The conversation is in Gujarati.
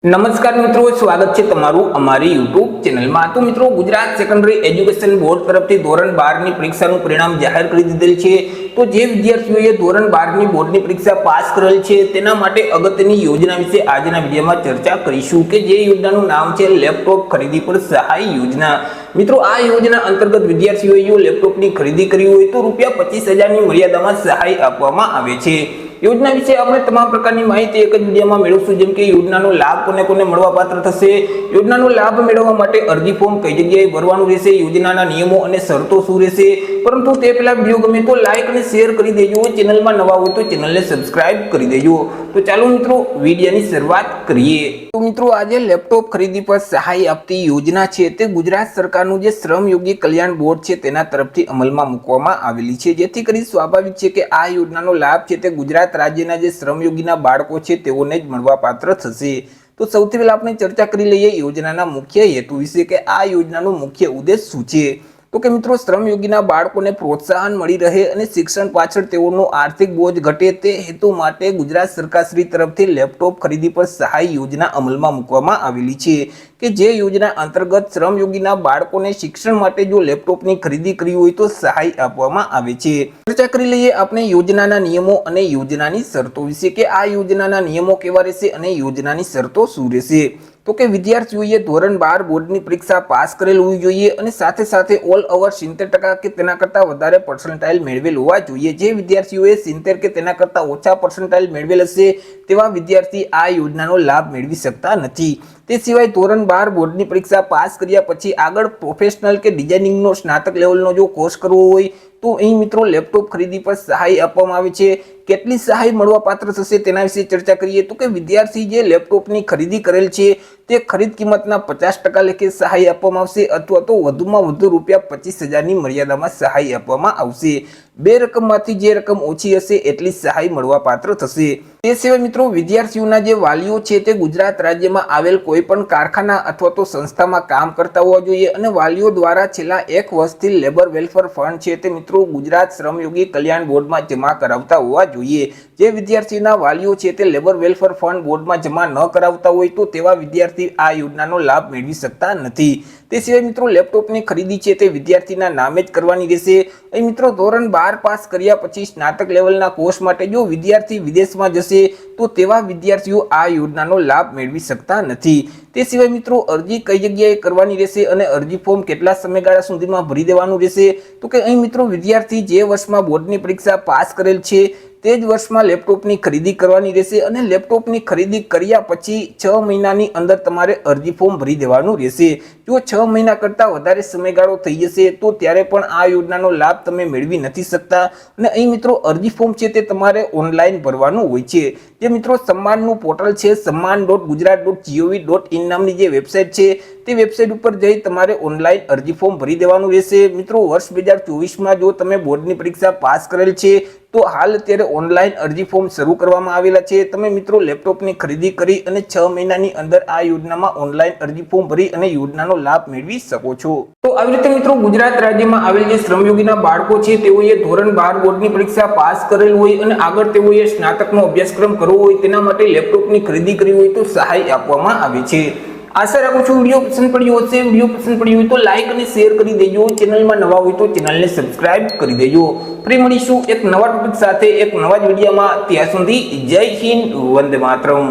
નમસ્કાર મિત્રો, સ્વાગત છે તમારું અમારી YouTube ચેનલમાં। તો મિત્રો, ગુજરાત સેકન્ડરી એજ્યુકેશન બોર્ડ તરફથી ધોરણ 12 ની પરીક્ષાનું પરિણામ જાહેર કરી દીધેલ છે। તો જે વિદ્યાર્થીઓએ ધોરણ 12 ની બોર્ડની પરીક્ષા પાસ કરેલ છે તેના માટે અગત્યની યોજના વિશે આજના વિડીયોમાં ચર્ચા કરીશું કે જે યોજનાનું નામ છે લેપટોપ ખરીદી પર સહાય યોજના। મિત્રો, આ યોજના અંતર્ગત વિદ્યાર્થીઓએ લેપટોપની ખરીદી કરી હોય તો ₹25,000 ની મર્યાદામાં સહાય આપવામાં આવે છે। યોજના વિશે આપણે તમામ પ્રકારની માહિતી એક જ વિડીયોમાં મેળવશું, જેમ કે યોજનાનો લાભ કોને કોને મળવા પાત્ર થશે, યોજનાનો લાભ મેળવવા માટે અરજી ફોર્મ કઈ જગ્યાએ ભરવાનું રહેશે, યોજનાના નિયમો અને શરતો શું રહેશે। પરંતુ તે પહેલા વિડીયો ગમે તો લાઈક અને શેર કરી દેજો, ચેનલમાં નવા હોય તો ચેનલને સબસ્ક્રાઇબ કરી દેજો। તો ચાલો મિત્રો, વિડીયોની શરૂઆત કરીએ। તો મિત્રો, આજે લેપટોપ ખરીદી પર સહાય આપતી યોજના છે તે ગુજરાત સરકારનું જે શ્રમયોગી કલ્યાણ બોર્ડ છે તેના તરફથી અમલમાં મૂકવામાં આવેલી છે, જેથી કરી સ્વાભાવિક છે કે આ યોજનાનો લાભ છે તે ગુજરાત રાજ્યના જે શ્રમયોગીના બાળકો છે તેઓને જ મળવા પાત્ર થશે। તો સૌથી પહેલા આપણે ચર્ચા કરી લઈએ યોજનાના મુખ્ય હેતુ વિશે કે આ યોજનાનો મુખ્ય ઉદ્દેશ શું છે। તો કે મિત્રો, શ્રમયોગીના બાળકોને પ્રોત્સાહન મળી રહે અને શિક્ષણ પાછળ તેઓનો આર્થિક બોજ ઘટે તે હેતુ માટે ગુજરાત સરકાર શ્રી તરફથી લેપટોપ ખરીદી પર સહાય યોજના અમલમાં મૂકવામાં આવેલી છે કે જે યોજના અંતર્ગત શ્રમયોગીના બાળકોને શિક્ષણ માટે જો લેપટોપની ખરીદી કરી હોય તો સહાય આપવામાં આવે છે। ચર્ચા કરી લઈએ આપણે યોજનાના નિયમો અને યોજનાની શરતો વિશે કે આ યોજનાના નિયમો કેવા રહેશે અને યોજનાની શરતો શું રહેશે। તો કે વિદ્યાર્થીઓએ ધોરણ 12 બોર્ડની પરીક્ષા પાસ કરેલ હોવી જોઈએ અને સાથે સાથે ઓલ ઓવર 70% કે તેના કરતા વધારે પર્સન્ટાઇલ મેળવેલ હોવા જોઈએ। જે વિદ્યાર્થીઓએ 70 કે તેના કરતા ઓછા પર્સન્ટાઇલ મેળવેલ હશે તેવા વિદ્યાર્થી આ યોજનાનો લાભ મેળવી શકતા નથી। તે સિવાય ધોરણ 12 બોર્ડની પરીક્ષા પાસ કર્યા પછી આગળ પ્રોફેશનલ કે ડિઝાઇનિંગનો સ્નાતક લેવલનો જો કોર્સ કરવો હોય તો અહીં મિત્રો લેપટોપ ખરીદી પર સહાય આપવામાં આવે છે। કેટલી સહાય મળવા પાત્ર થશે તેના વિશે ચર્ચા કરીએ તો કે વિદ્યાર્થી જે લેપટોપની ખરીદી કરેલ છે તે ખરીદ કિંમતના 50% લેખે સહાય આપવામાં આવશે અથવા તો વધુમાં વધુ ₹25,000 ની મર્યાદામાં સહાય આપવામાં આવશે। બે રકમમાંથી જે રકમ ઓછી હશે એટલી સહાય મળવા પાત્ર થશે। તે સિવાય મિત્રો, વિદ્યાર્થીઓના જે વાલીઓ છે તે ગુજરાત રાજ્યમાં આવેલ કોઈ પણ કારખાના અથવા તો સંસ્થામાં કામ કરતા હોવા જોઈએ અને વાલીઓ દ્વારા છેલ્લા 1 વર્ષથી લેબર વેલફેર ફંડ છે તે મિત્રો ગુજરાત શ્રમયોગી કલ્યાણ બોર્ડમાં જમા કરાવતા હોવા જોઈએ। જે વિદ્યાર્થીના વાલીઓ છે તે લેબર વેલફેર ફંડ બોર્ડમાં જમા ન કરાવતા હોય તો તેવા વિદ્યાર્થી આ યોજનાનો લાભ મેળવી શકતા નથી। તે સિવાય મિત્રો, લેપટોપની ખરીદી છે તે વિદ્યાર્થીના નામે જ કરવાની રહેશે। અહીં મિત્રો, ધોરણ 12 પાસ કર્યા પછી સ્નાતક લેવલના કોર્સ માટે જો વિદ્યાર્થી વિદેશમાં જશે તો તેવા વિદ્યાર્થીઓ આ યોજનાનો લાભ મેળવી શકતા નથી। તે સિવાય મિત્રો, અરજી કઈ જગ્યાએ કરવાની રહેશે અને અરજી ફોર્મ કેટલા સમયગાળા સુધીમાં ભરી દેવાનું રહેશે। તો કે અહીં મિત્રો, વિદ્યાર્થી જે વર્ષમાં બોર્ડની પરીક્ષા પાસ કરેલ છે તે જ વર્ષમાં લેપટોપની ખરીદી કરવાની રહેશે અને લેપટોપની ખરીદી કર્યા પછી 6 મહિનાની અંદર તમારે અરજી ફોર્મ ભરી દેવાનું રહેશે। જો 6 મહિના કરતાં વધારે સમયગાળો થઈ જશે તો ત્યારે પણ આ યોજનાનો લાભ તમે મેળવી નથી શકતા અને અહીં મિત્રો, અરજી ફોર્મ છે તે તમારે ઓનલાઈન ભરવાનું હોય છે। જે મિત્રો, સન્માનનું પોર્ટલ છે samman.gujarat.gov.in નામની જે વેબસાઇટ છે તે વેબસાઇટ ઉપર જઈ તમારે ઓનલાઈન અરજી ફોર્મ ભરી દેવાનું રહેશે। મિત્રો, વર્ષ 2024માં જો તમે બોર્ડની પરીક્ષા પાસ કરેલ છે તો હાલ અત્યારે ઓનલાઈન અરજી ફોર્મ શરૂ કરવામાં આવેલા છે। તમે મિત્રો, લેપટોપની ખરીદી કરી અને 6 મહિનાની અંદર આ યોજનામાં ઓનલાઈન અરજી ફોર્મ ભરી અને યોજનાનો લાભ મેળવી શકો છો। તો આવી રીતે મિત્રો, ગુજરાત રાજ્યમાં આવેલ જે શ્રમયોગીના બાળકો છે તેઓએ ધોરણ 12 બોર્ડની પરીક્ષા પાસ કરેલ હોય અને આગળ તેઓએ સ્નાતકનો અભ્યાસક્રમ કરવો હોય તેના માટે લેપટોપની ખરીદી કરવી હોય તો સહાય આપવામાં આવે છે। આશા રાખું છું વિડીયો પસંદ પડ્યો હશે। વિડીયો પસંદ પડ્યો હોય તો લાઈક અને શેર કરી દેજો, ચેનલમાં નવા હોય તો ચેનલને સબસ્ક્રાઇબ કરી દેજો। ફરી મળીશું એક નવા ટોપિક સાથે એક નવા જ વિડીયોમાં। ત્યાં સુધી જય હિન્દ, વંદે માતરમ।